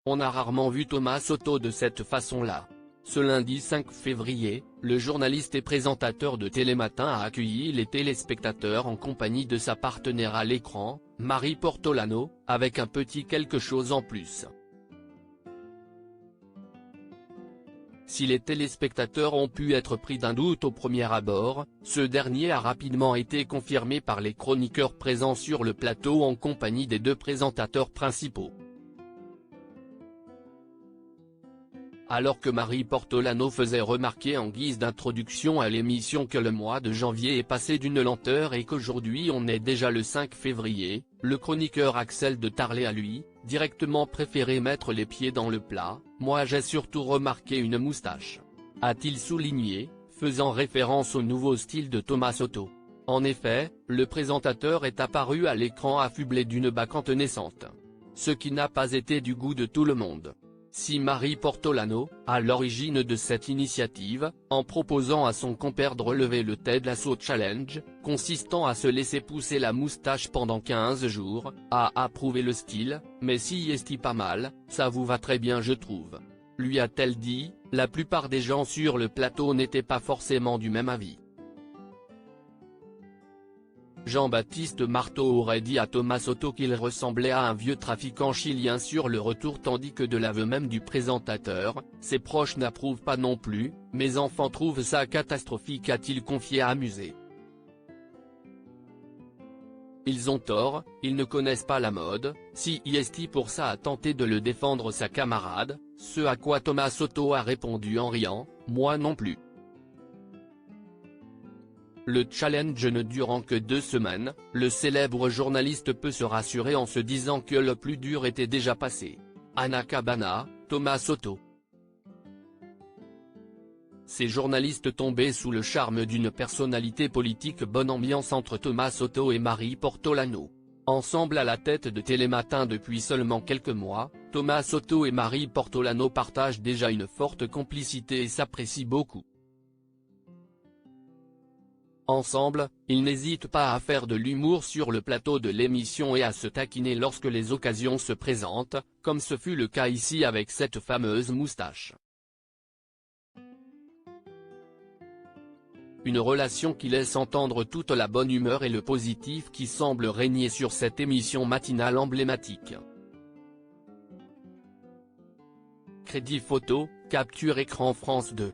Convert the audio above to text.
On a rarement vu Thomas Soto de cette façon-là. Ce lundi 5 février, le journaliste et présentateur de Télématin a accueilli les téléspectateurs en compagnie de sa partenaire à l'écran, Marie Portolano, avec un petit quelque chose en plus. Si les téléspectateurs ont pu être pris d'un doute au premier abord, ce dernier a rapidement été confirmé par les chroniqueurs présents sur le plateau en compagnie des deux présentateurs principaux. Alors que Marie Portolano faisait remarquer en guise d'introduction à l'émission que le mois de janvier est passé d'une lenteur et qu'aujourd'hui on est déjà le 5 février, le chroniqueur Axel de Tarlet a lui, directement préféré mettre les pieds dans le plat. « Moi j'ai surtout remarqué une moustache », a-t-il souligné, faisant référence au nouveau style de Thomas Soto. En effet, le présentateur est apparu à l'écran affublé d'une bacchante naissante. Ce qui n'a pas été du goût de tout le monde. Si Marie Portolano, à l'origine de cette initiative, en proposant à son compère de relever le Ted Lasso Challenge, consistant à se laisser pousser la moustache pendant 15 jours, a approuvé le style, mais si est pas mal, ça vous va très bien je trouve. Lui a-t-elle dit, la plupart des gens sur le plateau n'étaient pas forcément du même avis. Jean-Baptiste Marteau aurait dit à Thomas Soto qu'il ressemblait à un vieux trafiquant chilien sur le retour tandis que de l'aveu même du présentateur, ses proches n'approuvent pas non plus, mes enfants trouvent ça catastrophique a-t-il confié à Amusé. Ils ont tort, ils ne connaissent pas la mode, si est pour ça a tenté de le défendre sa camarade, ce à quoi Thomas Soto a répondu en riant, moi non plus. Le challenge ne durant que 2 semaines, le célèbre journaliste peut se rassurer en se disant que le plus dur était déjà passé. Anna Cabana, Thomas Soto. Ces journalistes tombés sous le charme d'une personnalité politique bonne ambiance entre Thomas Soto et Marie Portolano. Ensemble à la tête de Télématin depuis seulement quelques mois, Thomas Soto et Marie Portolano partagent déjà une forte complicité et s'apprécient beaucoup. Ensemble, ils n'hésitent pas à faire de l'humour sur le plateau de l'émission et à se taquiner lorsque les occasions se présentent, comme ce fut le cas ici avec cette fameuse moustache. Une relation qui laisse entendre toute la bonne humeur et le positif qui semble régner sur cette émission matinale emblématique. Crédit photo, capture écran France 2.